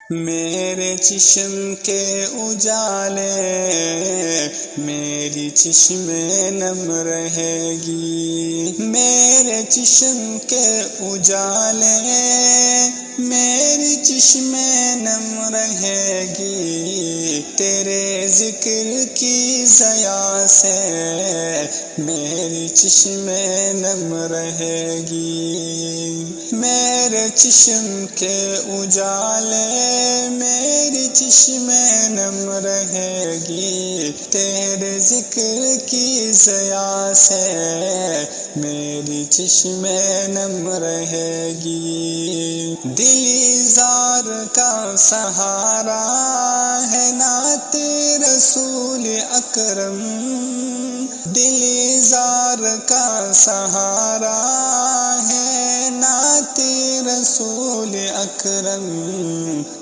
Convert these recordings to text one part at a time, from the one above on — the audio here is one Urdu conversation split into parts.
میرے چشم کے اجالے میری چشم نم رہے گی، میرے چشم کے اجالے میری چشم نم رہے گی، تیرے ذکر کی ضیا سے میری چشم نم رہے گی، میرے چشم کے اجالے میری چشم نم رہے گی، تیرے ذکر کی ضیا سے میری چشم نم رہے گی، دلی زار کا سہارا ہے نعت رسول اکرم، دلی زار کا سہارا ہے نعت رسول اکرم،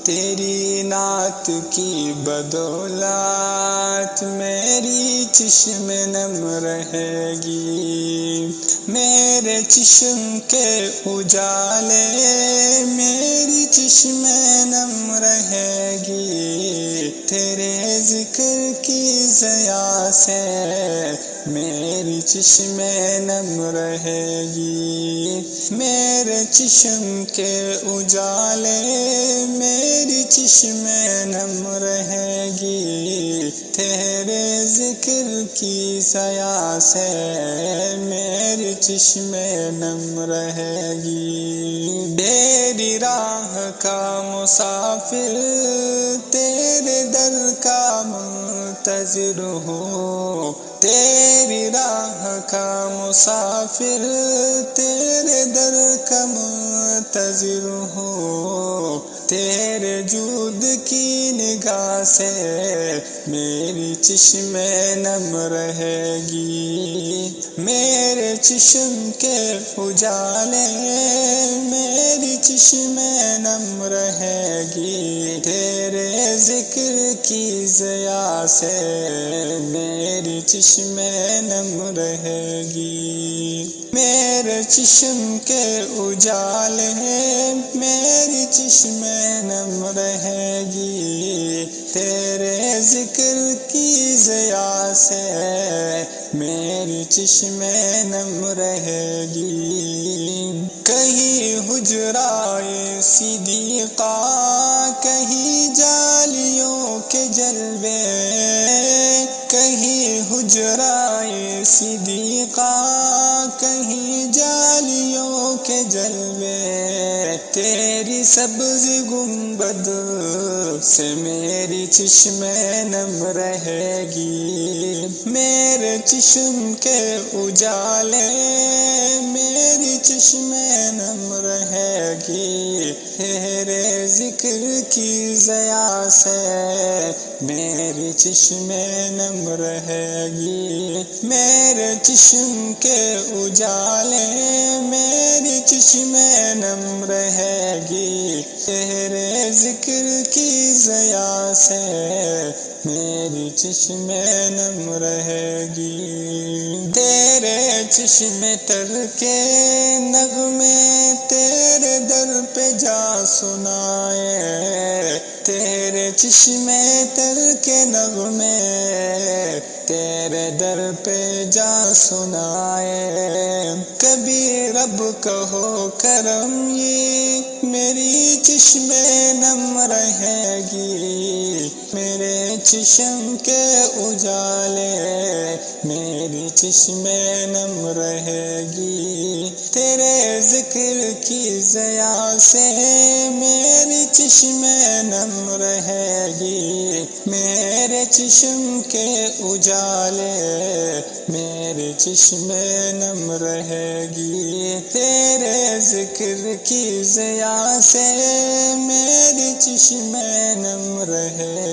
تیری نعت کی بدولت میری چشم نم رہے گی، میرے چشم کے اجالے میری چشم نم رہے گی، تیرے ذکر کی ضیا سے میری چشم نم رہے گی، میرے چشم کے اجالے میری چشم نم رہے گی، تیرے ذکر کی ضیا سے میری چشم نم رہے گی، تیری راہ کا مسافر تیرے در کا منتظر ہوں، تیری راہ کا مسافر تیرے در کا منتظر ہوں، تیرے جود کی نگاہ سے میری چشم نم رہے گی، میرے چشم کے اجالے میری چشم نم رہے گی، تیرے ذکر کی ضیا سے میری چشم نم رہے گی، میرے چشم کے اجالے میری چشم نم رہے گی، تیرے ذکر کی ضیا سے میری چشم نم رہے گی، کہیں حجرائے صدیقہ کہیں جالیوں کے جلوے، کہیں حجرائے صدیقہ کہیں جالیوں کے جلوے، تیری سبز گنبد سے میری چشم نم رہے گی، میرے چشم کے اجالے میری چشم نم رہے گی، تیرے ذکر کی ضیا سے میری چشم نم رہے گی، میرے چشم کے اجالے میری چشم نم رہے گی، تیرے ذکر کی ضیا سے میری چشم نم رہے گی، تیرے چشم تر کے نغمے تیرے در پہ جا سنائے، تیرے چشم تر کے نغمے تیرے در پہ جا سنائے، کبھی رب کہو کرم یہ میری چشم نم رہے گی، میرے چشم کے اجالے میری چشم نم رہے گی، تیرے ذکر کی ضیا سے میری چشم نم رہے گی، میرے چشم کے اجالے میرے چشم نم رہے گی، تیرے ذکر کی ضیا سے میری چشم نم رہے